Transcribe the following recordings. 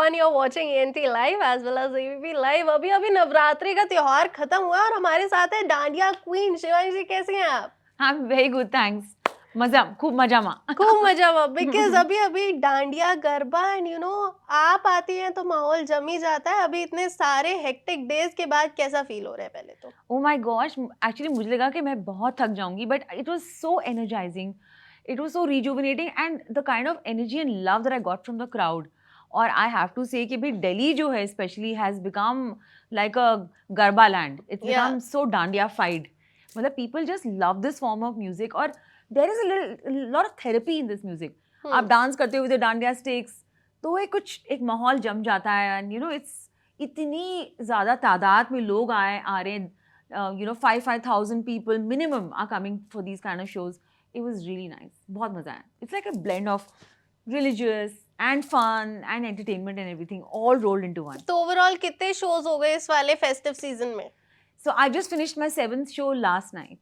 everyone, you're watching ENT Live as well as ABP Live। अभी अभी नवरात्रि का त्योहार खत्म हुआ और हमारे साथ है डांडिया क्वीन शिवानी जी। कैसी हैं आप? हाँ, वेरी गुड, थैंक्स। मजा, खूब मजा मा। खूब मजा हुआ बिकॉज अभी अभी डांडिया गरबा एंड आप आती हैं तो माहौल जम ही जाता है। अभी इतने सारे हेक्टिक डेज के बाद कैसा फील हो रहा है पहले तो? ओह माय गॉश, एक्चुअली मुझे लगा कि मैं बहुत थक जाऊंगी, but it was so energising, it was so rejuvenating and the kind of energy and love that I got from the crowd. और आई हैव टू से कि भाई दिल्ली जो है specially has become like a garba land, it's Yeah. Become so डांडियाफाइड। मतलब people just love this form of music और there is a lot of therapy in this music. आप डांस करते हुए डांडिया स्टिक्स तो एक माहौल जम जाता है एंड इट्स इतनी ज़्यादा तादाद में लोग आ रहे हैं, 5,000 people minimum are coming for these kind of shows. It was really nice. बहुत मजा आया. It's like a blend of religious and fun and entertainment and everything all rolled into one. तो ओवरऑल कितने शोज हो गए इस वाले festive season में? So I just finished my 7th show last night.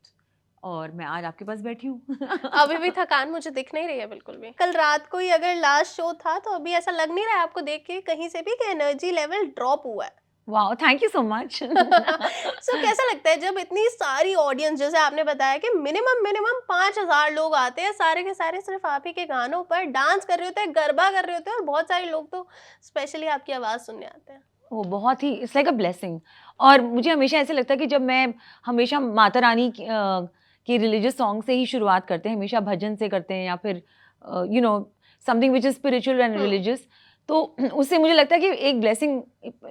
और मैं आज आपके पास बैठी हूँ। अभी भी थकान मुझे दिख नहीं रही है बिल्कुल भी। कल रात को ही अगर लास्ट शो था तो अभी ऐसा लग नहीं रहा है आपको देख के कहीं से भी कि एनर्जी लेवल ड्रॉप हुआ है? Wow, thank you so much. So कैसा लगता है जब इतनी सारी ऑडियंस, जैसे आपने बताया कि मिनिमम 5,000 लोग आते हैं, सारे के सारे सिर्फ आप ही के गानों पर डांस कर रहे होते हैं, गरबा कर रहे होते हैं और बहुत सारे लोग तो स्पेशली आपकी आवाज़ सुनने आते हैं। वो बहुत ही इट्स लाइक अ ब्लेसिंग। और मुझे हमेशा ऐसे लगता है कि जब मैं हमेशा माता रानी की रिलीजियस सॉन्ग से ही शुरुआत करते हैं, हमेशा भजन से करते हैं या फिर something which is spiritual and religious, तो उससे मुझे लगता है कि एक ब्लेसिंग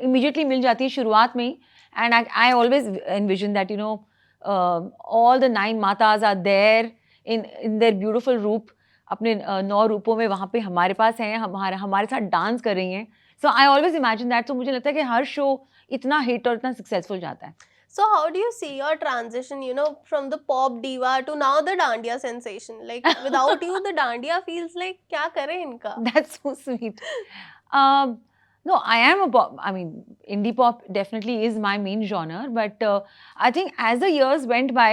इमीडिएटली मिल जाती है शुरुआत में ही। And I always envision that all the 9 माताज are there in their beautiful रूप, अपने 9 रूपों में वहाँ पे हमारे पास हैं, हमारे साथ डांस कर रही हैं। सो आई ऑलवेज इमेजिन दैट। तो मुझे लगता है कि हर शो इतना हिट और इतना सक्सेसफुल जाता है। So how do you see your transition, from the pop diva to now the dandiya sensation? Like without you, the dandiya feels like क्या करें इनका? That's so sweet. No, I am a pop. I mean, indie pop definitely is my main genre. But I think as the years went by,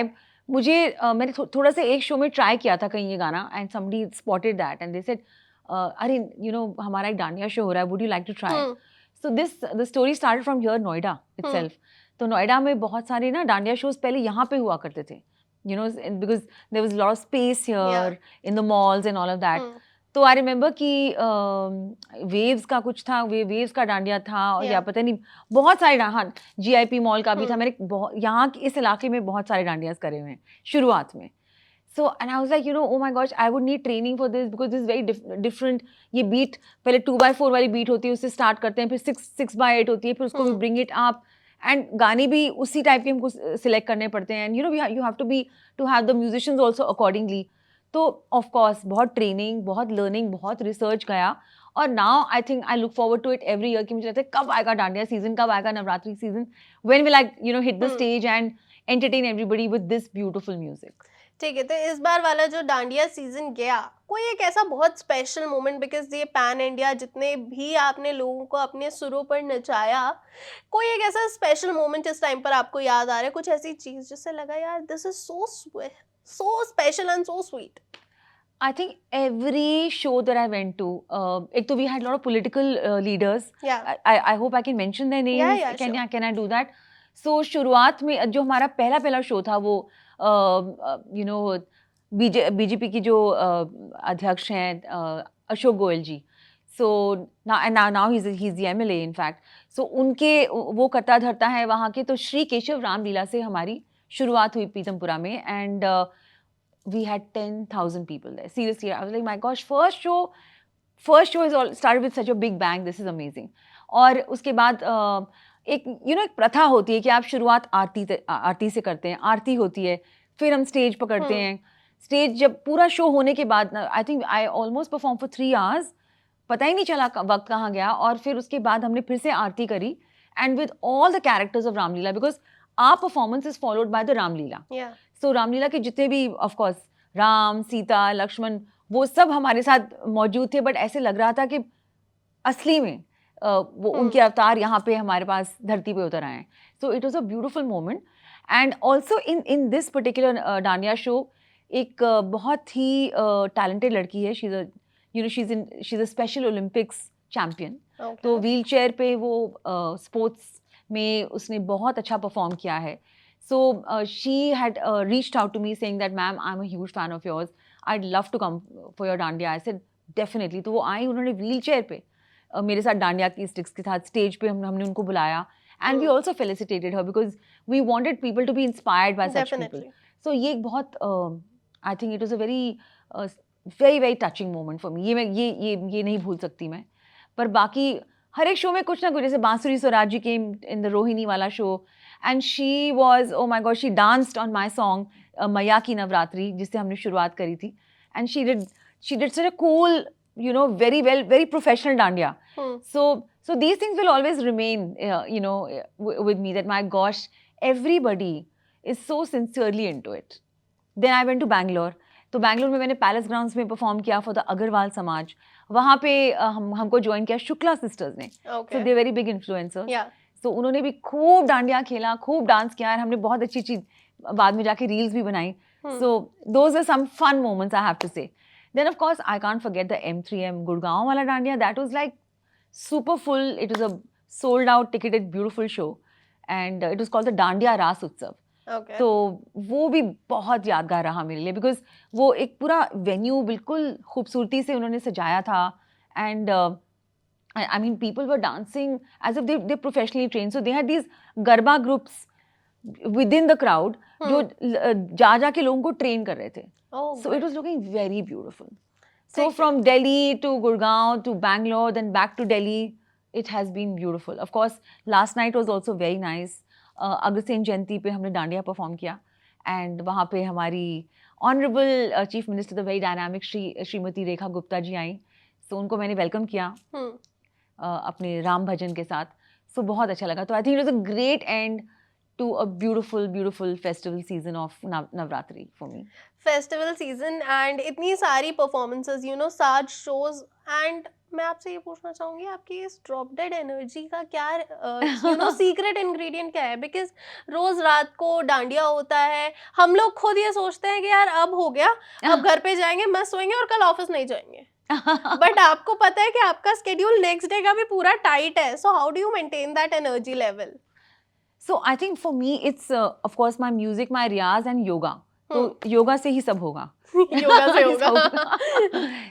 मुझे मैंने थोड़ा सा एक show में try किया था कहीं ये गाना, and somebody spotted that and they said, अरे हमारा एक डांडिया शो हो रहा है, would you like to try? So the story started from here, Noida itself. तो नोएडा में बहुत सारे ना डांडिया शोज पहले यहाँ पे हुआ करते थे, because there was lot of space here in the malls and all of that. तो आई रिमेंबर कि वेव्स का कुछ था, वेव्स का डांडिया था और या पता नहीं बहुत सारे हाँ GIP मॉल का भी था। मैंने यहाँ इस इलाके में बहुत सारे डांडियाज करे हुए हैं शुरुआत में। So and I was like, oh my gosh, I would need training for this because this is very different. ये beat पहले 2x4 वाली beat होती है, उससे start करते हैं, फिर 6x8 होती है, फिर उसको भी bring it up. एंड गाने भी उसी टाइप के हमको सिलेक्ट करने पड़ते हैं and you have to have the musicians also accordingly. तो ऑफ कोर्स बहुत ट्रेनिंग, बहुत लर्निंग, बहुत रिसर्च गया और now I think I look forward to it every year कि मुझे लगता है कब आएगा डांडिया सीजन, कब आएगा Navratri season, when will I hit the stage and entertain everybody with this beautiful music. ठीक है, तो इस बार वाला जो डांडिया सीजन गया, कोई एक ऐसा बहुत स्पेशल मोमेंट, बिकॉज ये पैन इंडिया जितने भी आपने लोगों को अपने सुरों पर नचाया, कोई एक ऐसा स्पेशल मोमेंट इस टाइम पर आपको याद आ रहा है, कुछ ऐसी चीज जिससे लगा यार this is so special and so sweet? I think every show that I went to, ek to we had a lot of political leaders. Yeah. I hope I can mention their names. Yeah, sure. Can I do that? So शुरुआत में जो हमारा पहला show था वो BJP की जो अध्यक्ष हैं अशोक गोयल जी. So now he's the MLA in fact. So उनके वो करता धरता है वहाँ के, तो श्री केशव रामलीला से हमारी शुरुआत हुई पीतमपुरा में and we had 10,000 people there. Seriously, I was like, my gosh, first show is all started with such a big bang. This is amazing. और उसके बाद एक एक प्रथा होती है कि आप शुरुआत आरती से करते हैं, आरती होती है, फिर हम स्टेज पकड़ते हैं। स्टेज जब पूरा शो होने के बाद आई think I almost perform for 3 hours, पता ही नहीं चला वक्त कहाँ गया। और फिर उसके बाद हमने फिर से आरती करी and with all the characters of Ramlila, because our performance is followed by the Ramlila. So Ramlila के जितने भी ऑफ कोर्स राम, सीता, लक्ष्मण, वो सब हमारे साथ मौजूद थे, बट ऐसे लग रहा था कि असली में वो उनके अवतार यहाँ पे हमारे पास धरती पे उतर आए हैं। So it was a beautiful moment and also in this particular dandiya show एक बहुत ही टैलेंटेड लड़की है, she is a special Olympics champion तो ओके। व्हील चेयर पे वो स्पोर्ट्स में उसने बहुत अच्छा परफॉर्म किया है. So she had reached out to me saying that ma'am I am a huge fan of yours, I love to come for your dandiya. I said definitely. तो वो आई, उन्होंने व्हील चेयर पे मेरे साथ डांडिया की स्टिक्स के साथ स्टेज पे हमने उनको बुलाया. And we also felicitated her because we wanted people to be inspired by such people. Definitely. So ये एक बहुत I think it was a very very very touching moment for me. ये मैं ये नहीं भूल सकती मैं. पर बाकी हर एक शो में कुछ ना कुछ, जैसे बांसुरी स्वराज जी केम इन द रोहिणी वाला show and she was, oh my God, she danced on my song मैया की नवरात्रि, जिससे हमने शुरुआत करी थी. And she did such a cool, you know, very well, very professional dandiya. So these things will always remain, with me, that my gosh, everybody is so sincerely into it. Then I went to Bangalore. तो बैंगलोर में मैंने palace grounds में perform किया for the Agarwal समाज. वहाँ पे हमको join किया शुक्ला सिस्टर्स ने. सो दे वेरी बिग इन्फ्लुएंसर्स. या सो उन्होंने भी खूब डांडिया खेला, खूब डांस किया, और हमने बहुत अच्छी चीज बाद में जाके रील्स भी बनाई. So those are some fun moments I have to say. Then of course I can't forget the M3M Gurgaon wala dandiya. That was like super full. It was a sold out ticketed beautiful show, and it was called the Dandiya Ras Utsav. Okay. तो वो भी बहुत यादगार रहा मेरे लिए, because वो एक पूरा वेन्यू बिल्कुल खूबसूरती से उन्होंने सजाया था. And I mean people were dancing as if they professionally train. So they had these garba groups within the crowd जो जा जा के लोगों को ट्रेन कर रहे थे. So it was looking very beautiful. So Thank you. from Delhi to Gurgaon to Bangalore, then back to Delhi, it has been beautiful. Of course, last night was also very nice. Agrasen जयंती पे हमने dandiya perform किया, and वहाँ पे हमारी honourable chief minister the very dynamic Shrimati Rekha Gupta ji आई. सो उनको मैंने वेलकम किया अपने राम भजन के साथ. सो बहुत अच्छा लगा. तो आई think it was a great and to a beautiful festival season of Navratri for me. Festival season and इतनी सारी परफॉर्मेंसेस, 7 शोज. एंड मैं आपसे ये पूछना चाहूंगी, आपकी इस ड्रॉप डेड एनर्जी का क्या सीक्रेट इंग्रेडिएंट क्या है? बिकॉज रोज रात को डांडिया होता है, हम लोग खुद ये सोचते हैं कि यार अब हो गया, अब घर पे जाएंगे, मस्त सोएंगे और कल ऑफिस नहीं जाएंगे. बट आपको पता है कि आपका स्केड्यूल नेक्स्ट डे का भी पूरा टाइट है. So how do you maintain that energy level? So I think for me it's of course my music, my riyaz and yoga. तो योगा से ही सब होगा. योगा से होगा.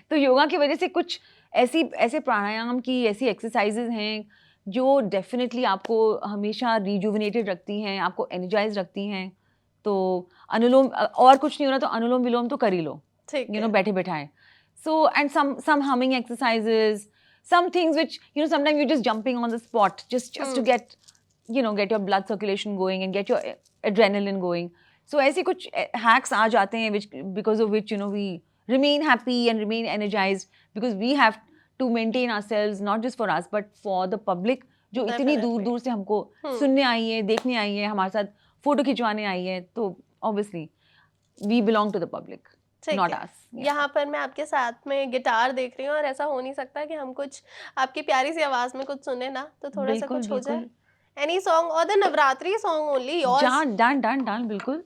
तो योगा की वजह से कुछ ऐसे प्राणायाम की ऐसी एक्सरसाइजेज हैं जो डेफिनेटली आपको हमेशा रिजुविनेटेड रखती हैं, आपको एनर्जाइज रखती हैं. तो अनुलोम, और कुछ नहीं हो रहा तो अनुलोम विलोम तो कर ही लो, बैठे बैठाए. So and some humming exercises, some things which sometimes you're just jumping on the spot just to get get your blood circulation going and get your adrenaline going. So ऐसे कुछ hacks आ जाते हैं because of which we remain happy and remain energized, because we have to maintain ourselves not just for us but for the public जो इतनी दूर दूर से हमको सुनने आई है, देखने आई है, हमारे साथ फोटो खिंचवाने आई है. तो obviously we belong to the public, not us. यहाँ पर मैं आपके साथ में गिटार देख रही हूँ और ऐसा हो नहीं सकता कि हम कुछ आपकी प्यारी सी आवाज में कुछ सुने ना, तो थोड़ा सा कुछ हो जाए. Any song or the Navratri song only, yours? Done, बिल्कुल.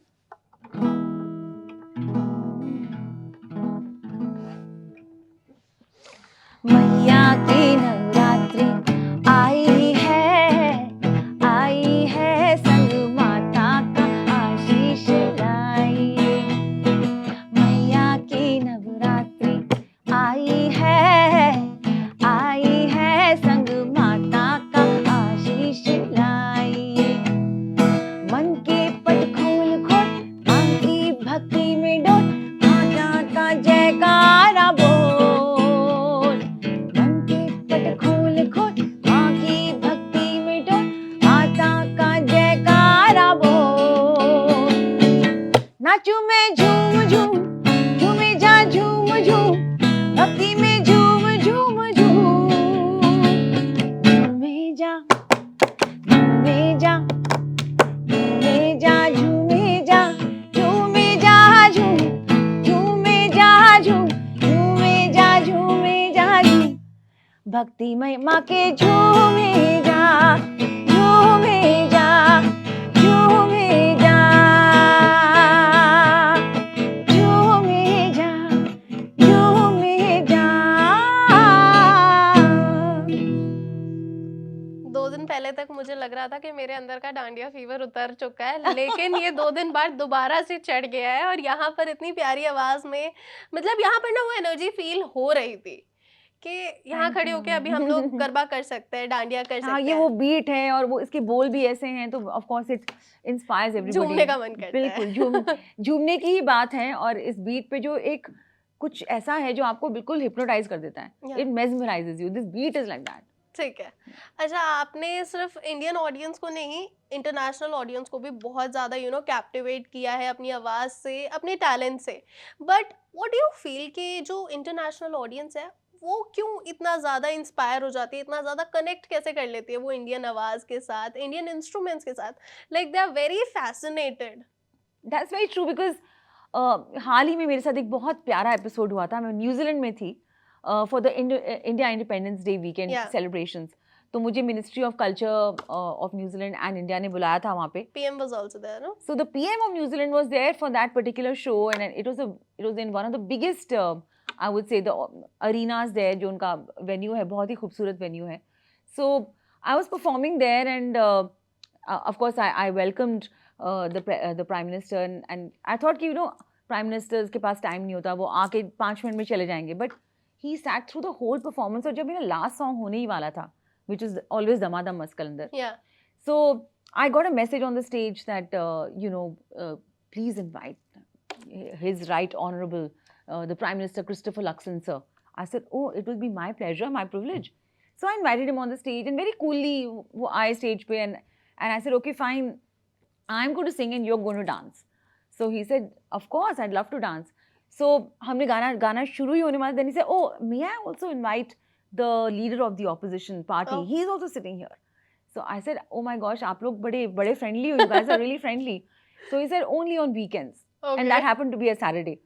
मैया की नवरात्रि आई है संग माता का आशीष लाइए. मैया की नवरात्रि आई है संग माता का आशीष लाइए. मन के पट खोल मां की भक्ति में डोल, माता का जयकारा बोल. मन के पट खोल मां की भक्ति में डोल, माता का जयकारा बोल. नाचू मैं झूम झूम, झूमे जा झूम झूम, भक्ति में झूम झूम झूम. झूमे जा झूमे जा झूमे जा झूमे जा झूमे जा झूम, झूमे जा झूम, झूमे जा झूमे जा झूम. भक्ति में माँ के झूमे जा झूमे जा झूमे जा झूमे जा झूमे जा. पहले तक मुझे लग रहा था कि मेरे अंदर का डांडिया फीवर उतर चुका है, लेकिन ये 2 दिन बाद दोबारा से चढ़ गया है और यहाँ पर इतनी प्यारी आवाज़ में मतलब यहाँ पर ना वो एनर्जी फ़ील हो रही थी कि यहाँ थैंक खड़े होके अभी हम लोग यू। गरबा कर सकते हैं, डांडिया कर हाँ, सकते ये वो हैं, बीट है और वो इसके बोल भी ऐसे हैं तो of course it inspires everybody. झूमने का मन करता बिल्कुल, है। झूमने की ही बात है और इस बीट पे जो एक कुछ ऐसा है जो आपको बिल्कुल हिप्नोटाइज़ कर देता है। Yeah it mesmerises you, this beat is like that. ठीक है। अच्छा, आपने सिर्फ इंडियन ऑडियंस को नहीं, इंटरनेशनल ऑडियंस को भी बहुत ज़्यादा कैप्टिवेट किया है अपनी आवाज़ से, अपने टैलेंट से। But what do you feel कि जो इंटरनेशनल ऑडियंस है, वो क्यों इतना ज़्यादा इंस्पायर हो जाती है, इतना ज़्यादा कनेक्ट कैसे कर लेती है वो इंडियन आवाज़ के साथ, इंडियन इंस्ट्रूमेंट्स के साथ? Like they are very fascinated. That's very true because हाल ही में मेरे साथ एक बहुत प्यारा एपिसोड हुआ था। मैं न्यूज़ीलैंड में थी for the India independence day weekend या सेलिब्रेशंस। तो मुझे ministry of culture of New Zealand and India ने बुलाया था वहाँ पे। PM was also there, no? So the PM of New Zealand was there for that particular show, and it was in one of the biggest I would say the arenas there. जो उनका venue है, बहुत ही खूबसूरत venue है. So I was performing there, and of course I welcomed the prime minister, and I thought कि prime ministers के पास time नहीं होता, वो आके 5 मिनट में चले जाएंगे. But he sat through the whole performance, और जब मेरा last song होने ही वाला था, which is always Damadam Maskalandar. या So I got a message on the stage that, please invite His Right Honorable, the Prime Minister Christopher Luxon, sir. I said, oh, it will be my pleasure, my privilege. So I invited him on the stage, and very coolly, वो आए stage पे, and I said, okay, fine, I'm going to sing and you're going to dance. So he said, of course, I'd love to dance. So हमने गाना शुरू ही होने वाला, then he said, oh, may I also invite the leader of the opposition party? Oh. He's also sitting here. So I said, oh my gosh, आप लोग बड़े friendly हो, you guys are really friendly. So he said, only on weekends. Okay. And that happened to be a Saturday.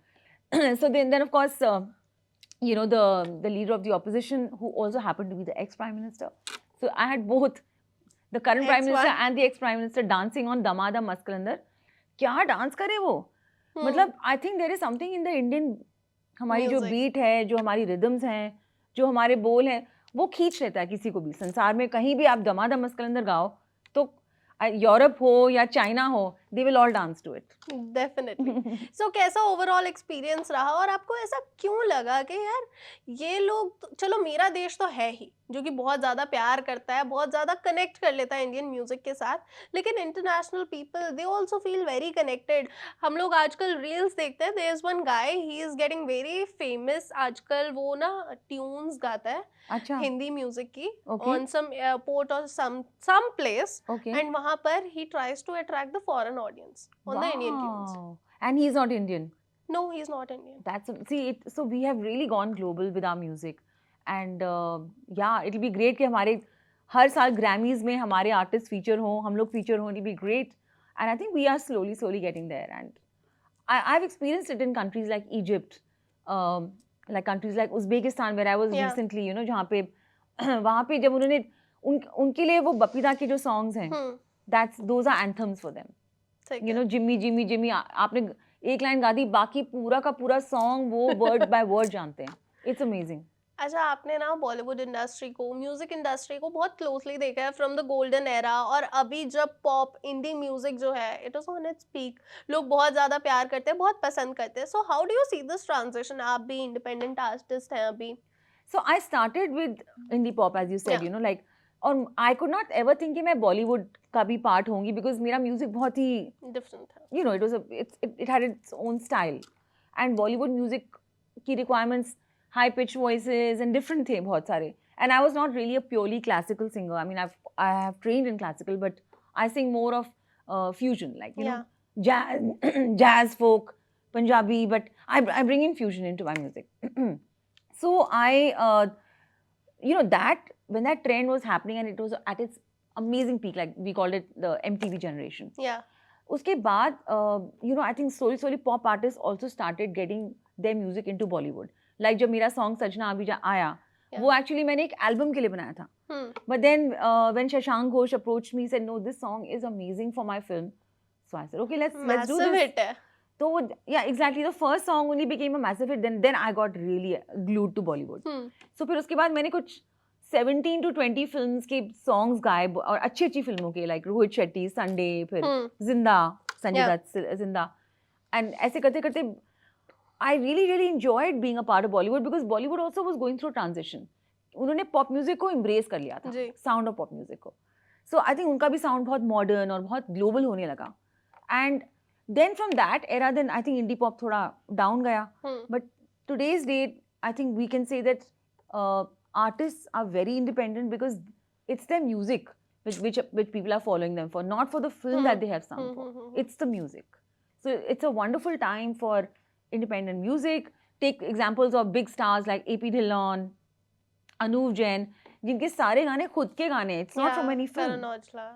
So then of course, the leader of the opposition, who also happened to be the ex-prime minister. So I had both the current prime Ex-one. minister and the ex-prime minister dancing on Damadam Maskalandar. क्या dance करे वो, मतलब I think there is something in the Indian, हमारी जो Music. Beat है, जो हमारी rhythms हैं, जो हमारे बोल हैं, वो खींच लेता है किसी को भी. संसार में कहीं भी आप दमादम मस्कलंदर गाओ तो यूरोप हो या चाइना हो, they will all dance to it. Definitely. So कैसा ओवरऑल एक्सपीरियंस रहा और आपको ऐसा क्यों लगा कि यार ये लोग चलो मेरा देश तो है ही जो कि बहुत ज़्यादा प्यार करता है, बहुत ज़्यादा कनेक्ट कर लेता है इंडियन म्यूज़िक के साथ, लेकिन international people they also feel very connected. हम लोग आजकल रील्स देखते हैं, there is one guy, he is getting very famous आजकल, वो ना ट्यून्स गाता है अच्छा, हिंदी म्यूजिक की Okay. ऑन सम एयरपोर्ट और सम प्लेस, ओके. एंड वहां पर he tries to attract the foreign audience on the Indian tunes. And he is not Indian. No, he's not Indian. So we have really gone global with our music, and yeah, it'll be great कि हमारे हर साल Grammys में हमारे artist feature हों, हम लोग feature हों. It'll be great, and I think we are slowly getting there. And I've experienced it in countries like Egypt, like countries like Uzbekistan, where I was Yeah. recently, जहाँ पे वहाँ पे जब उन्होंने उनके लिए वो बपीदा के जो सॉन्ग्स हैं, those are anthems for them. ठीक You है. know, जिम्मी जिम्मी जिम्मी, आपने एक लाइन गा दी, बाकी पूरा का पूरा सॉन्ग वो वर्ड बाय वर्ड जानते हैं. It's amazing. अच्छा, आपने ना बॉलीवुड इंडस्ट्री को, म्यूजिक इंडस्ट्री को बहुत क्लोजली देखा है फ्रॉम द गोल्डन एरा, और अभी जब पॉप इंडी म्यूजिक जो है it is on its peak, लोग बहुत ज़्यादा प्यार करते हैं, बहुत पसंद करते हैं. So how do you see this transition? आप भी इंडिपेंडेंट आर्टिस्ट हैं अभी. So I started with indie pop, as you said, Yeah. like, और I could not ever think कि मैं बॉलीवुड का भी पार्ट होंगी, because मेरा म्यूजिक बहुत ही, डिफरेंट है. it had its own style, and Bollywood music की requirements, high pitched voices and different थे बहुत सारे, and I was not really a purely classical singer. I mean, I have trained in classical, but I sing more of fusion, like Yeah. jazz, folk, Punjabi, but I bring in fusion into my music. So I that when that trend was happening and it was at its amazing peak, like we called it the MTV generation. Yeah. उसके बाद I think slowly pop artists also started getting their music into Bollywood. Like जब मेरा song सजना अभी आया, Yeah. वो actually मैंने एक album के लिए बनाया था. But then when Shashank Ghosh approached me, he said, no, this song is amazing for my film. So I said, okay, let's do Massive this. hit है. So yeah, exactly. The first song only became a massive hit. Then I got really glued to Bollywood. So फिर उसके बाद मैंने कुछ 17 to 20 films के songs गाए और अच्छी अच्छी फिल्मों के, लाइक रोहित शेट्टी, संडे, फिर जिंदा, संजय Yeah. दत्त जिंदा, एंड ऐसे करते करते I really enjoyed being a part of Bollywood because Bollywood also was going through transition. उन्होंने पॉप म्यूजिक को embrace कर लिया था, जी साउंड ऑफ पॉप म्यूजिक को. सो आई थिंक उनका भी साउंड बहुत मॉडर्न और बहुत ग्लोबल होने लगा. And then from that era then I think indie pop थोड़ा डाउन गया. But today's date, I think we can say that artists are very independent because it's their music which people are following them for, not for the film that they have sound for. It's the music. So it's a wonderful time for independent music. Take examples of big stars like AP Dhillon, Anuv Jain, जिनके सारे गाने खुद के गाने. It's not from any film. Karan Aujla,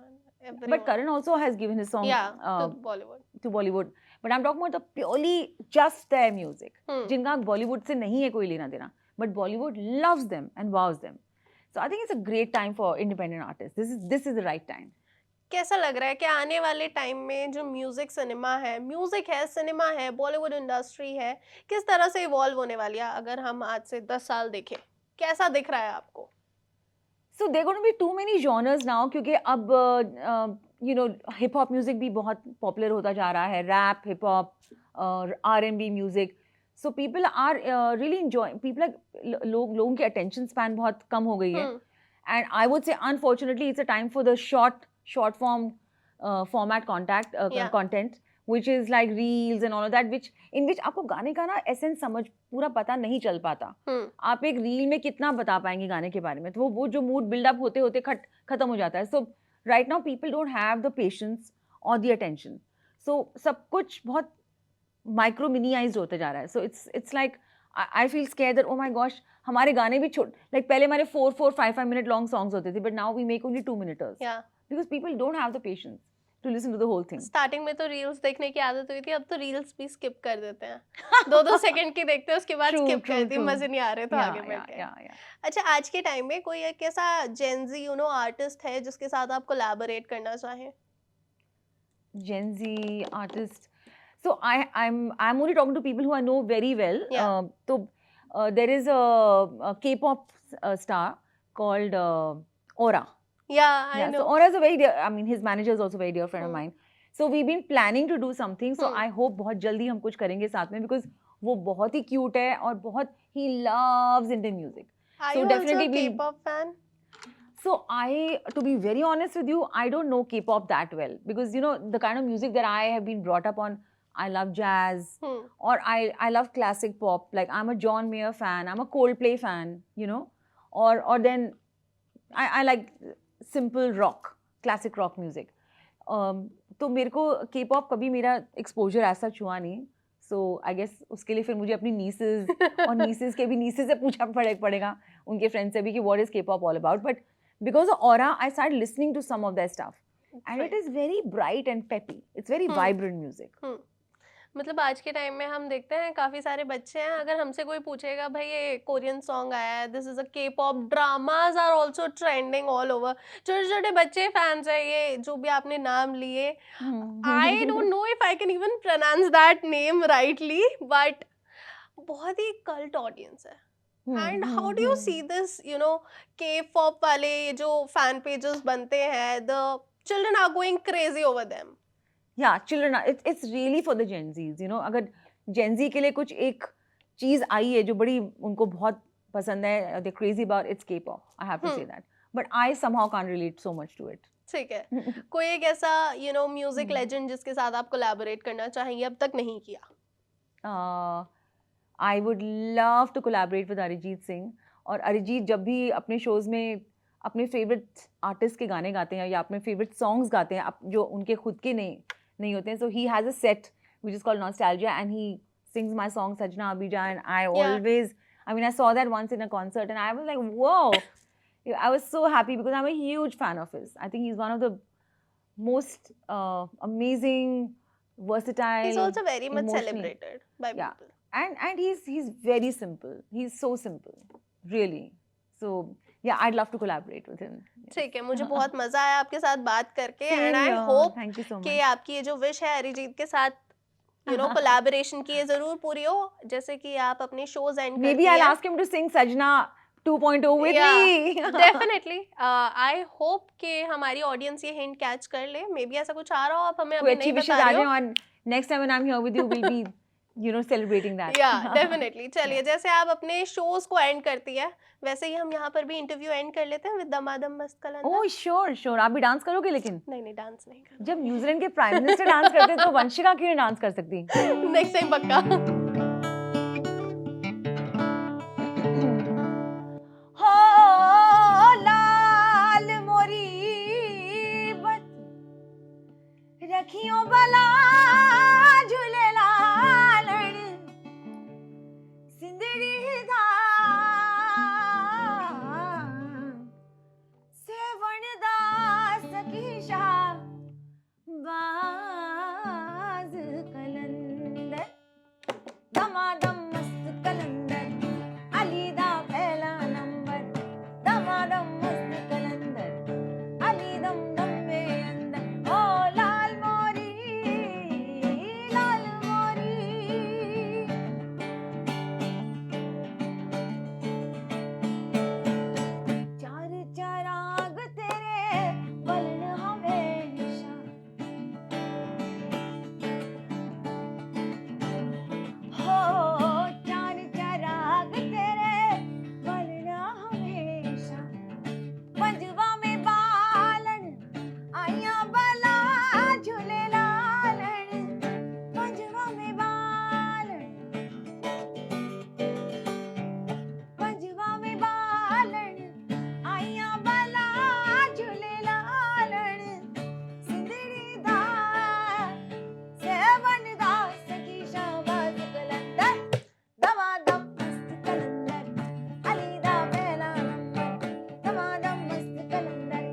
But Karan also has given his song to Bollywood. to Bollywood. But I'm talking about the purely just their music. जिनका Bollywood से नहीं है कोई लेना देना. But Bollywood loves them and wows them. So I think it's a great time for independent artists. This is the right time. कैसा लग रहा है कि आने वाले टाइम में जो म्यूजिक सिनेमा है, म्यूजिक है, सिनेमा है, बॉलीवुड इंडस्ट्री है, किस तरह से इवॉल्व होने वाली है अगर हम आज से 10 साल देखें? कैसा दिख रहा है आपको? So there are going to be too many genres now क्योंकि अब you know hip hop music भी बहुत popular होता जा रहा है, rap, hip hop, R&B music. So people are really enjoying. लोगों की attention span बहुत कम हो गई है. And I would say unfortunately it's a time for the short form format content, which is like reels and all of that, in which आपको गाने का ना essence समझ पूरा पता नहीं चल पाता. आप एक रील में कितना बता पाएंगे गाने के बारे में, तो वो जो मूड बिल्डअप होते होते खत्म हो जाता है. So right now people don't have the patience or the attention. So सब कुछ बहुत माइक्रो मिनीआइज्ड होते जा रहा है. So it's like I feel scared that oh my gosh हमारे गाने भी like पहले हमारे 4-5 minute long songs होते थे, but now we make only 2-minuters. Yeah. Because people don't have the patience to listen to the whole thing. Starting में तो reels देखने की आदत हुई थी, अब तो रील्स भी स्किप कर देते हैं. 2-2 सेकंड की देखते हैं, उसके बाद स्किप कर दी, मजे नहीं आ रहे तो आगे बढ़ते हैं. अच्छा, आज के टाइम में कोई एक ऐसा जेन ज़ी आर्टिस्ट है जिसके साथ आप कोलैबोरेट करना चाहें? Gen Z artist. So I'm only talking to people who I know very well. Yeah. So there is a K-pop star called Aura. Yeah, I know. So Aura is a very dear, I mean his manager is also a very dear friend of mine. So we've been planning to do something. So I hope बहुत जल्दी हम कुछ करेंगे साथ में, because वो बहुत ही cute है और बहुत he loves Indian music. Are So you definitely also a we- K-pop fan? So to be very honest with you, I don't know K-pop that well, because you know the kind of music that I have been brought up on. I love jazz, or I love classic pop. Like I'm a John Mayer fan, I'm a Coldplay fan, you know, or then I like simple rock, classic rock music. तो मेरे को K-pop कभी मेरा exposure ऐसा छुआ नहीं. So I guess उसके लिए फिर मुझे अपनी nieces और nieces के भी nieces से पूछा पड़ेगा उनके friends से भी कि what is K-pop all about. But because of Aura, I started listening to some of their stuff, and it is very bright and peppy. It's very vibrant music. मतलब आज के टाइम में हम देखते हैं काफी सारे बच्चे हैं, अगर हमसे कोई पूछेगा भाई ये कोरियन सॉन्ग आया है, this is a K-pop, dramas are also trending all over, छोटे छोटे बच्चे फैंस है, ये जो भी आपने नाम लिए, I don't know if I can even pronounce that name rightly, but बहुत ही कल्ट ऑडियंस है. And how do you see this, you know, K-pop वाले जो फैन पेजेस बनते हैं, the children are going crazy over them. Yeah, children are, it's really for the Gen Zs, you know. अगर Gen Z के लिए कुछ एक चीज आई है जो बड़ी उनको बहुत पसंद है, they're crazy about, it's K-pop. I have to say that. But I somehow can't relate so much to it. ठीक है. कोई एक ऐसा यू नो म्यूजिक लेजेंड जिसके साथ आप कोलैबोरेट करना चाहेंगे, अब तक नहीं किया? I would love to collaborate with Arijit Singh. और अरिजीत जब भी अपने शोज में अपने फेवरेट आर्टिस्ट के गाने गाते हैं या अपने फेवरेट सॉन्ग्स गाते हैं जो उनके खुद के नहीं होते हैं, so he has a set which is called Nostalgia, and he sings my song Sajna Abija, and I always, I mean I saw that once in a concert and I was like, whoa, I was so happy because I'm a huge fan of his. I think he's one of the most amazing, versatile. He's also very much celebrated by people. And he's very simple. He's so simple, really. So yeah, I'd love to collaborate with him. ठीक है, मुझे बहुत मजा आया आपके साथ बात करके, and I hope कि आपकी ये जो विश है अरिजीत के साथ, you know, collaboration की, ये जरूर पूरी हो, जैसे कि आप अपने shows end करती हैं. Maybe I'll ask him to sing Sajna 2.0 with Yeah, me. Definitely I hope कि हमारी ऑडियंस ये हिंट कैच कर ले, मे बी ऐसा कुछ आ रहा हो, आप हमें कोई अभी अच्छी नहीं विशेष बता आ रहे जाए हो. और next time when I'm here with you, we'll be, celebrating that. या डेफिनेटली. चलिए, Yeah. जैसे आप अपने शोज को एंड करती है, वैसे ही हम यहाँ पर भी इंटरव्यू एंड कर लेते हैं विद दमादम मस्त कलंदर. Oh, sure. आप भी डांस करोगे लेकिन? नहीं, डांस नहीं करना. जब न्यूजीलैंड के प्राइम मिनिस्टर डांस करते हैं तो वंशिका क्यों नहीं डांस कर सकती? नेक्स्ट टाइम पक्का. हो लाल मोरी बत रखियो बला झूले लालण सिंदड़ी दा सेवण दा सखी शाह बाज कलंदर दमादम मस्त कलंदर अली दा पहला नंबर दमादम मस्त कलंदर अली दम दम में अंदर ओ लाल मोरी चार चराग तेरे बलन हमेशा हो चार चराग तेरे बलना हमेशा पंजवा में बालन आया बला झूले लालन पंजवा में बालन पंजवा में बालन आया बला झूले लालन सिंदड़ी दा सेवन दा सखी शाहबाज कलंदर दमादम मस्त कलंदर अली दा पहला नंबर दमादम मस्त कलंदर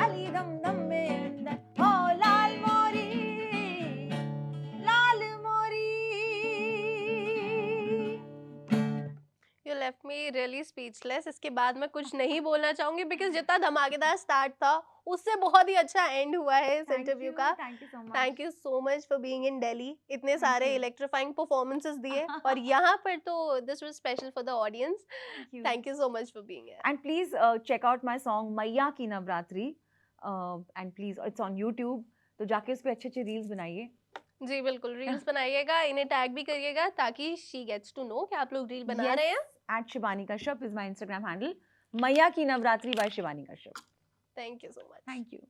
अली दम दम में अंदर ओ लाल मोरी you left me really speechless. इसके बाद मैं कुछ नहीं बोलना चाहूंगी बिकॉज जितना धमाकेदार स्टार्ट था उससे बहुत ही अच्छा एंड हुआ है इस इंटरव्यू का. Thank you so much thank you so much for being in Delhi. इतने सारे इलेक्ट्रीफाइंग परफॉर्मेंसेस दिए और यहाँ पर तो this was special for the audience. Thank you so much for being here. And please check out my song Maiya Ki Navratri. And please, it's on YouTube. तो जाके उस पे अच्छे रील्स बनाइए. जी बिल्कुल, रील्स बनाइएगा, इन्हें टैग भी करिएगा ताकि शी गेट्स टू नो कि आप लोग रील बना रहे हैं. At Shivani Kashyap is my Instagram handle. Maiya Ki Navratri by Shivani Kashyap. Thank you so much. Thank you.